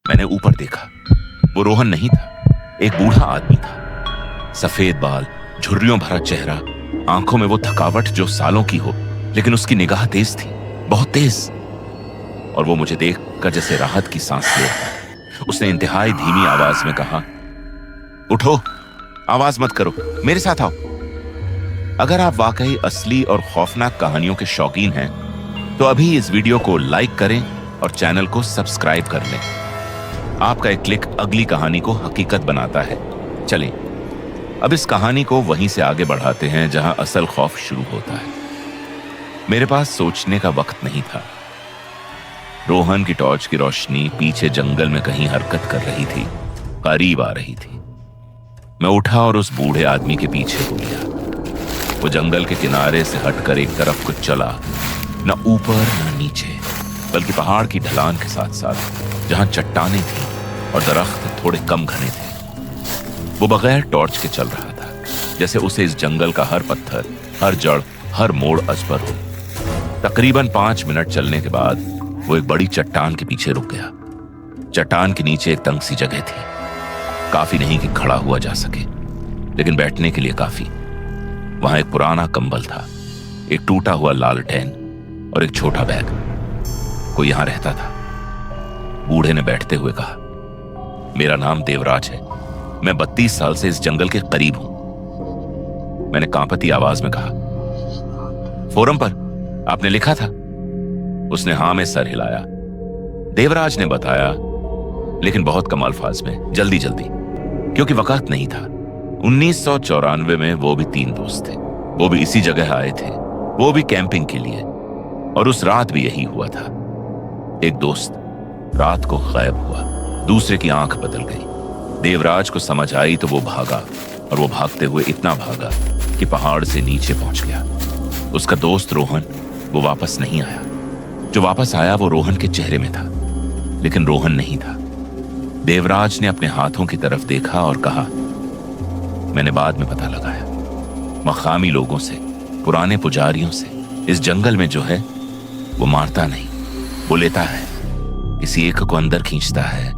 मैंने ऊपर देखा। वो रोहन नहीं था, एक बूढ़ा आदमी था। सफेद बाल, झुर्रियों भरा चेहरा, आंखों में वो थकावट जो सालों की हो, लेकिन उसकी निगाह तेज थी, बहुत तेज। और वो मुझे देखकर जैसे राहत की सांस ले रहा था। उसने इंतहाई धीमी आवाज में कहा, उठो, आवाज मत करो, मेरे साथ आओ। अगर आप वाकई असली और खौफनाक कहानियों के शौकीन हैं, तो अभी इस वीडियो को लाइक करें और चैनल को सब्सक्राइब कर लें। आपका एक क्लिक अगली कहानी को हकीकत बनाता है। चलें, अब इस कहानी को वहीं से आगे बढ़ाते हैं जहां असल खौफ शुरू होता है। मेरे पास सोचने का वक्त नहीं था। रोहन की टॉर्च की रोशनी पीछे जंगल में कहीं हरकत कर रही थी, करीब आ रही थी। मैं उठा और उस बूढ़े आदमी के पीछे हो गया। वो जंगल के किनारे से हटकर एक तरफ को चला, न ऊपर न नीचे, बल्कि पहाड़ की ढलान के साथ साथ जहां चट्टानें थीं और दरख्त थोड़े कम घने थे। वो बगैर टॉर्च के चल रहा था, जैसे उसे इस जंगल का हर पत्थर, हर जड़, हर मोड़ अजबर हो। तकरीबन 5 मिनट चलने के बाद वो एक बड़ी चट्टान के पीछे रुक गया। चट्टान के नीचे एक तंग सी जगह थी, काफी नहीं कि खड़ा हुआ जा सके, लेकिन बैठने के लिए काफी। वहां एक पुराना कंबल था, एक टूटा हुआ लालटेन और एक छोटा बैग। कोई यहां रहता था। बूढ़े ने बैठते हुए कहा, मेरा नाम देवराज है, मैं 32 साल से इस जंगल के करीब हूं। मैंने कांपती आवाज में कहा, फोरम पर आपने लिखा था? उसने हां में सर हिलाया। देवराज ने बताया, लेकिन बहुत कम अल्फाज में, जल्दी जल्दी, क्योंकि वक्त नहीं था। 1994 में वो भी 3 दोस्त थे। वो भी इसी जगह आए थे, वो भी कैंपिंग के लिए, और उस रात भी यही हुआ था। एक दोस्त रात को गायब हुआ, दूसरे की आंख बदल गई। देवराज को समझ आई तो वो भागा, और वो भागते हुए इतना भागा कि पहाड़ से नीचे पहुंच गया। उसका दोस्त रोहन, वो वापस नहीं आया। जो वापस आया वो रोहन के चेहरे में था, लेकिन रोहन नहीं था। देवराज ने अपने हाथों की तरफ देखा और कहा, मैंने बाद में पता लगाया, मकामी लोगों से, पुराने पुजारियों से, इस जंगल में जो है वो मारता नहीं, वो लेता है। किसी एक को अंदर खींचता है,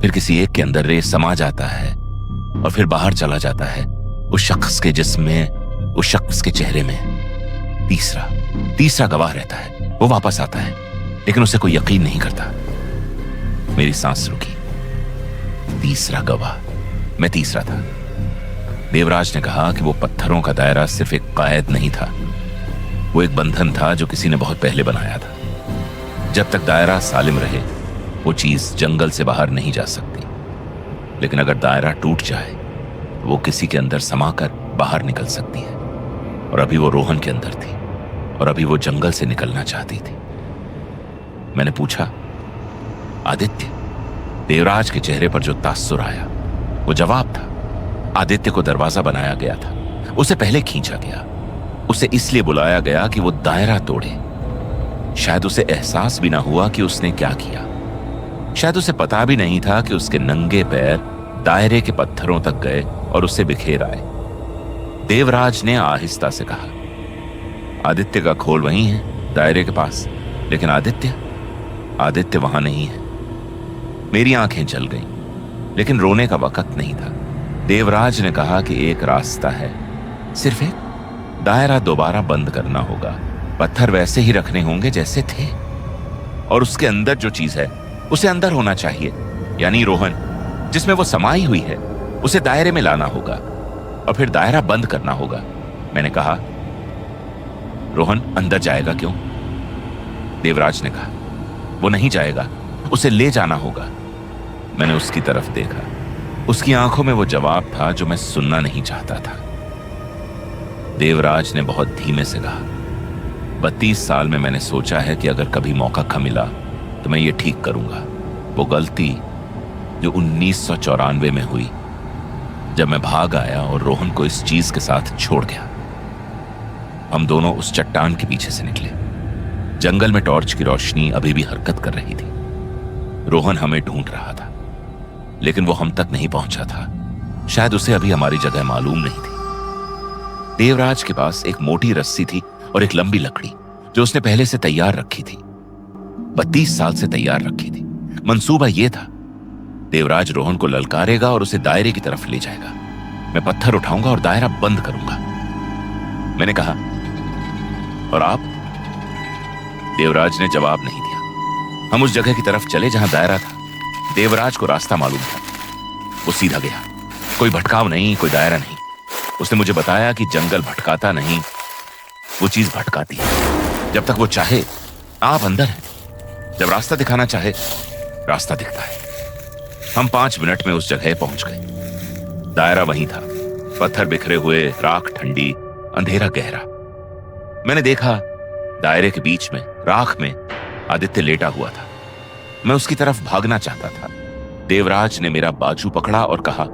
फिर किसी एक के अंदर रेस समा जाता है, और फिर बाहर चला जाता है उस शख्स के जिस्म में, उस शख्स के चेहरे में। तीसरा गवाह रहता है। वो वापस आता है, लेकिन उसे कोई यकीन नहीं करता। मेरी सांस रुकी। तीसरा गवाह, मैं तीसरा था। देवराज ने कहा कि वो पत्थरों का दायरा सिर्फ एक कैद नहीं था, वो एक बंधन था जो किसी ने बहुत पहले बनाया था। जब तक दायरा सालिम रहे, वो चीज जंगल से बाहर नहीं जा सकती, लेकिन अगर दायरा टूट जाए तो वो किसी के अंदर समाकर बाहर निकल सकती है। और अभी वो रोहन के अंदर थी, और अभी वो जंगल से निकलना चाहती थी। मैंने पूछा, आदित्य? देवराज के चेहरे पर जो तास्सुर आया वो जवाब था। आदित्य को दरवाजा बनाया गया था, उसे पहले खींचा गया। उसे इसलिए बुलाया गया कि वो दायरा तोड़े। शायद उसे एहसास भी ना हुआ कि उसने क्या किया। शायद उसे पता भी नहीं था कि उसके नंगे पैर दायरे के पत्थरों तक गए और उसे बिखेर आए। देवराज ने आहिस्ता से कहा, आदित्य का खोल वहीं है, दायरे के पास, लेकिन आदित्य वहां नहीं है। मेरी आंखें जल गईं, लेकिन रोने का वक्त नहीं था। देवराज ने कहा कि एक रास्ता है, सिर्फ एक, दायरा दोबारा बंद करना होगा। पत्थर वैसे ही रखने होंगे जैसे थे, और उसके अंदर जो चीज है उसे अंदर होना चाहिए, यानी रोहन, जिसमें वो समाई हुई है, उसे दायरे में लाना होगा, और फिर दायरा बंद करना होगा। मैंने कहा, रोहन अंदर जाएगा क्यों? देवराज ने कहा, वो नहीं जाएगा, उसे ले जाना होगा। मैंने उसकी तरफ देखा। उसकी आंखों में वो जवाब था जो मैं सुनना नहीं चाहता था। देवराज ने बहुत धीमे से कहा, 32 साल में मैंने सोचा है कि अगर कभी मौका मिला तो मैं ये ठीक करूंगा। वो गलती जो 1994 में हुई, जब मैं भाग आया और रोहन को इस चीज के साथ छोड़ गया। हम दोनों उस चट्टान के पीछे से निकले। जंगल में टॉर्च की रोशनी अभी भी हरकत कर रही थी। रोहन हमें ढूंढ रहा था, लेकिन वो हम तक नहीं पहुंचा था। शायद उसे अभी हमारी जगह मालूम नहीं थी। देवराज के पास एक मोटी रस्सी थी और एक लंबी लकड़ी जो उसने पहले से तैयार रखी थी, 32 साल से तैयार रखी थी। मंसूबा यह था देवराज रोहन को ललकारेगा और उसे दायरे की तरफ ले जाएगा। मैं पत्थर उठाऊंगा और दायरा बंद करूंगा। मैंने कहा, और आप? देवराज ने जवाब नहीं दिया। हम उस जगह की तरफ चले जहां दायरा था। देवराज को रास्ता मालूम था। वो सीधा गया। कोई भटकाव नहीं, कोई दायरा नहीं। उसने मुझे बताया कि जंगल भटकाता नहीं, वो चीज भटकाती है। जब तक वो चाहे, आप अंदर हैं। जब रास्ता दिखाना चाहे, रास्ता दिखता है। हम 5 मिनट में उस जगह पहुंच गए। दायरा वहीं था, पत्थर बिखरे हुए, राख ठंडी, अंधेरा गहरा। मैंने देखा दायरे के बीच में, राख में आदित्य लेटा हुआ था। मैं उसकी तरफ भागना चाहता था। देवराज ने मेरा बाजू पकड़ा और कहा,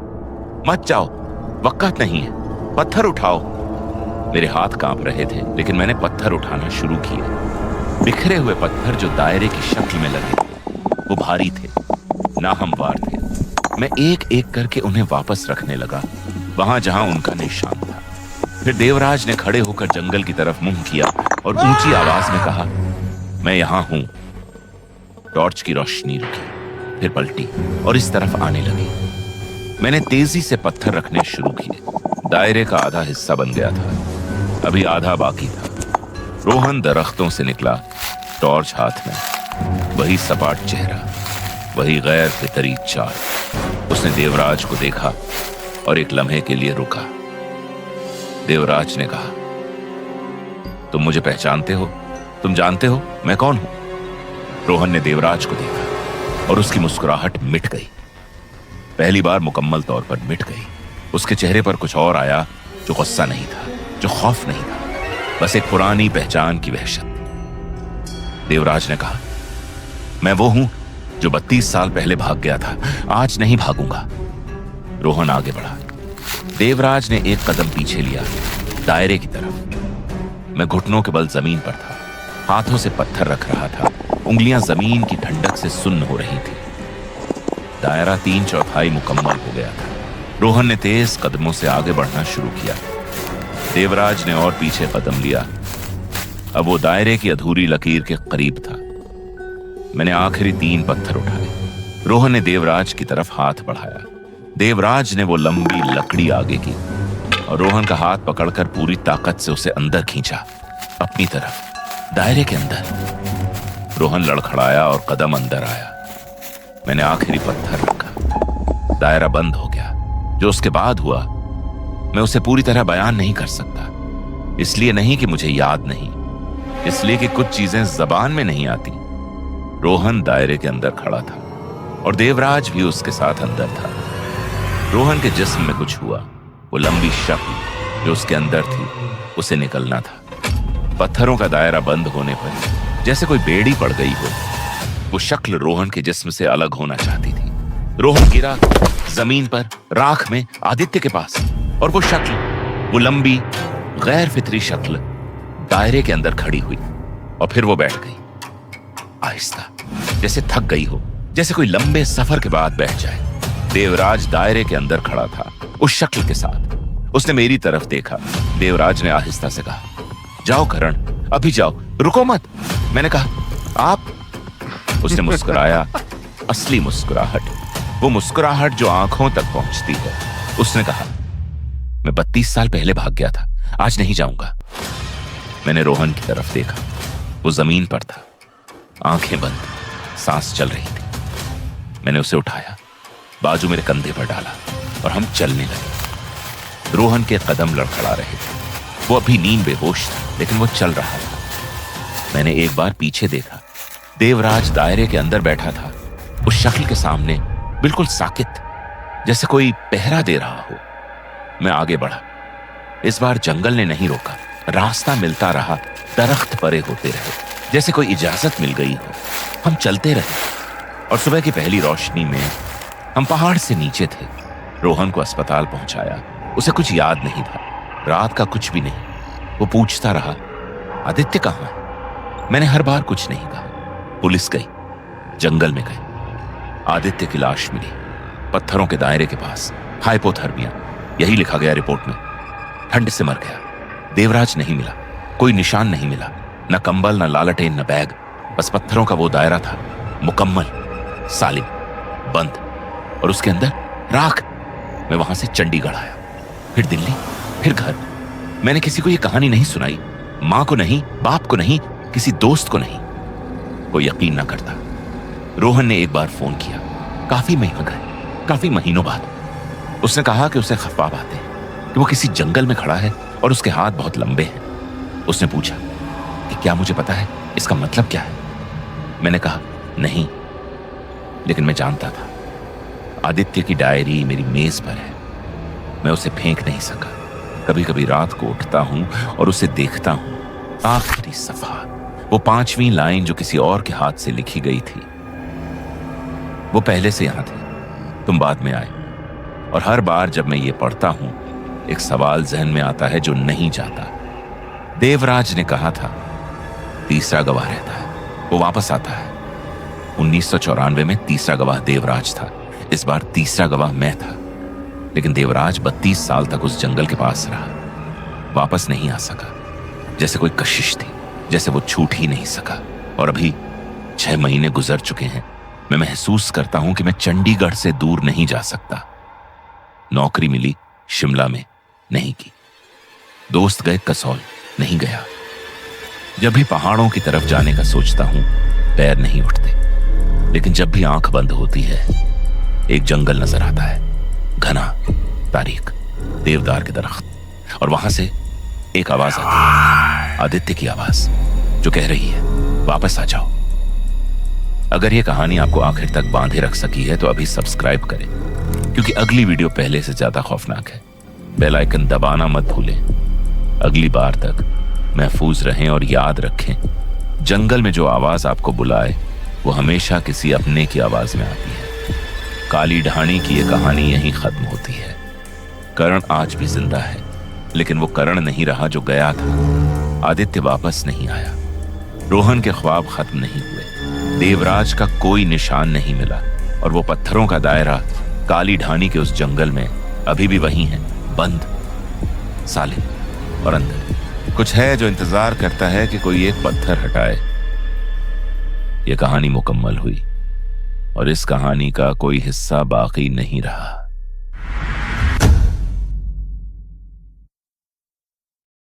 मत जाओ, वक्त नहीं है, पत्थर उठाओ। मेरे हाथ कांप रहे थे, लेकिन मैंने पत्थर उठाना शुरू किया। बिखरे हुए पत्थर जो दायरे की शक्ल में लगे थे, वो भारी थे, नाहमवार थे। मैं एक एक करके उन्हें वापस रखने लगा, वहां जहां उनका निशान था। फिर देवराज ने खड़े होकर जंगल की तरफ मुंह किया और ऊंची आवाज में कहा, मैं यहां हूं। टॉर्च की रोशनी रुकी, फिर पलटी और इस तरफ आने लगी। मैंने तेजी से पत्थर रखने शुरू किए। दायरे का आधा हिस्सा बन गया था, अभी आधा बाकी था। रोहन दरख्तों से निकला, टॉर्च हाथ में, वही सपाट चेहरा, वही गैर फितरी चाल। उसने देवराज को देखा और एक लम्हे के लिए रुका। देवराज ने कहा, तुम मुझे पहचानते हो? तुम जानते हो मैं कौन हूं? रोहन ने देवराज को देखा और उसकी मुस्कुराहट मिट गई। पहली बार मुकम्मल तौर पर मिट गई। उसके चेहरे पर कुछ और आया, जो गुस्सा नहीं था, जो खौफ नहीं था, बस एक पुरानी पहचान की वहशत। देवराज ने कहा, मैं वो हूं जो 32 साल पहले भाग गया था, आज नहीं भागूंगा। रोहन आगे बढ़ा। देवराज ने एक कदम पीछे लिया, दायरे की तरफ। मैं घुटनों के बल जमीन पर था, हाथों से पत्थर रख रहा था, उंगलियां जमीन की ठंडक से सुन्न हो रही थी। दायरा 3/4 मुकम्मल हो गया था। रोहन ने तेज कदमों से आगे बढ़ना शुरू किया। देवराज ने और पीछे कदम लिया। अब वो दायरे की अधूरी लकीर के करीब था। मैंने आखिरी 3 पत्थर उठाए। रोहन ने देवराज की तरफ हाथ बढ़ाया। देवराज ने वो लंबी लकड़ी आगे की और रोहन का हाथ पकड़कर पूरी ताकत से उसे अंदर खींचा, अपनी तरफ, दायरे के अंदर। रोहन लड़खड़ाया और कदम अंदर आया। मैंने आखिरी पत्थर रखा। दायरा बंद हो गया। जो उसके बाद हुआ, मैं उसे पूरी तरह बयान नहीं कर सकता। इसलिए नहीं कि मुझे याद नहीं, इसलिए कि कुछ चीजें जबान में नहीं आती। रोहन दायरे के अंदर खड़ा था और देवराज भी उसके साथ अंदर था। रोहन के जिस्म में कुछ हुआ। वो लंबी शक्ल जो उसके अंदर थी, उसे निकलना था। पत्थरों का दायरा बंद होने पर जैसे कोई बेड़ी पड़ गई हो, वो शक्ल रोहन के जिस्म से अलग होना चाहती थी। रोहन गिरा जमीन पर, राख में, आदित्य के पास, और वो शक्ल, वो लंबी गैर फितरी शक्ल दायरे के अंदर खड़ी हुई और फिर वो बैठ गई, आहिस्ता, जैसे थक गई हो, जैसे कोई लंबे सफर के बाद बैठ जाए। देवराज दायरे के अंदर खड़ा था, उस शक्ल के साथ। उसने मेरी तरफ देखा। देवराज ने आहिस्ता से कहा, जाओ करण, अभी जाओ, रुको मत। मैंने कहा, आप? उसने मुस्कुराया, असली मुस्कुराहट, वो मुस्कुराहट जो आंखों तक पहुंचती है। उसने कहा, मैं 32 साल पहले भाग गया था, आज नहीं जाऊंगा। मैंने रोहन की तरफ देखा। वो जमीन पर था, आंखें बंद, सांस चल रही थी। मैंने उसे उठाया, बाजू मेरे कंधे पर डाला और हम चलने लगे। रोहन के कदम लड़खड़ा रहे थे। वो अभी नींद बेहोश था, लेकिन वो चल रहा था। मैंने एक बार पीछे देखा। देवराज दायरे के अंदर बैठा था, उस शक्ल के सामने, बिल्कुल साकित, जैसे कोई पहरा दे रहा हो। मैं आगे बढ़ा। इस बार जंगल ने नहीं रोका, रास्ता मिलता रहा, दरख्त परे होते रहे, जैसे कोई इजाजत मिल गई हो। हम चलते रहे और सुबह की पहली रोशनी में हम पहाड़ से नीचे थे। रोहन को अस्पताल पहुंचाया। उसे कुछ याद नहीं था, रात का कुछ भी नहीं। वो पूछता रहा, आदित्य कहाँ है? मैंने हर बार कुछ नहीं कहा। पुलिस गई, जंगल में गए। आदित्य की लाश मिली, पत्थरों के दायरे के पास, हाइपोथर्मिया, यही लिखा गया रिपोर्ट में। ठंड से मर गया। देवराज नहीं मिला, कोई निशान नहीं मिला, न कंबल, न लालटेन, न बैग, बस पत्थरों का वो दायरा था, मुकम्मल, सालिम, बंद। और उसके अंदर राख। मैं वहां से चंडीगढ़ आया, फिर दिल्ली, फिर घर। मैंने किसी को यह कहानी नहीं सुनाई, मां को नहीं, बाप को नहीं, किसी दोस्त को नहीं। कोई यकीन ना करता। रोहन ने एक बार फोन किया, काफी महीनों बाद। उसने कहा कि उसे ख्वाब आते हैं कि वो किसी जंगल में खड़ा है और उसके हाथ बहुत लंबे हैं। उसने पूछा कि क्या मुझे पता है इसका मतलब क्या है? मैंने कहा नहीं, लेकिन मैं जानता था। आदित्य की डायरी मेरी मेज पर है, मैं उसे फेंक नहीं सका। कभी कभी रात को उठता हूं और उसे देखता हूं। आखिरी सफा, वो 5वीं लाइन जो किसी और के हाथ से लिखी गई थी। वो पहले से यहां थे, तुम बाद में आए। और हर बार जब मैं ये पढ़ता हूं, एक सवाल जहन में आता है जो नहीं जाता। देवराज ने कहा था तीसरा गवाह रहता है, वो वापस आता है। 1994 में तीसरा गवाह देवराज था, इस बार तीसरा गवाह मैं था। लेकिन देवराज 32 साल तक उस जंगल के पास रहा, वापस नहीं आ सका। जैसे कोई कशिश थी, जैसे वो छूट ही नहीं सका। और अभी 6 महीने गुजर चुके हैं। मैं महसूस करता हूं कि मैं चंडीगढ़ से दूर नहीं जा सकता। नौकरी मिली शिमला में, नहीं की। दोस्त गए कसौल, नहीं गया। जब भी पहाड़ों की तरफ जाने का सोचता हूं, पैर नहीं उठते। लेकिन जब भी आंख बंद होती है, एक जंगल नजर आता है, घना, तारीक, देवदार के दरख्त। और वहां से एक आवाज आती है, आदित्य की आवाज, जो कह रही है वापस आ जाओ। अगर ये कहानी आपको आखिर तक बांधे रख सकी है तो अभी सब्सक्राइब करें, क्योंकि अगली वीडियो पहले से ज्यादा खौफनाक है। बेल आइकन दबाना मत भूलें। अगली बार तक महफूज रहें और याद रखें, जंगल में जो आवाज आपको बुलाए वो हमेशा किसी अपने की आवाज में आती है। काली ढाणी की ये कहानी यहीं खत्म होती है। करण आज भी जिंदा है, लेकिन वो करण नहीं रहा जो गया था। आदित्य वापस नहीं आया, रोहन के ख्वाब खत्म नहीं हुए, देवराज का कोई निशान नहीं मिला, और वो पत्थरों का दायरा काली ढाणी के उस जंगल में अभी भी वही है, बंद, सालिम और अंदर। कुछ है जो इंतजार करता है कि कोई एक पत्थर हटाए। ये कहानी मुकम्मल हुई और इस कहानी का कोई हिस्सा बाकी नहीं रहा।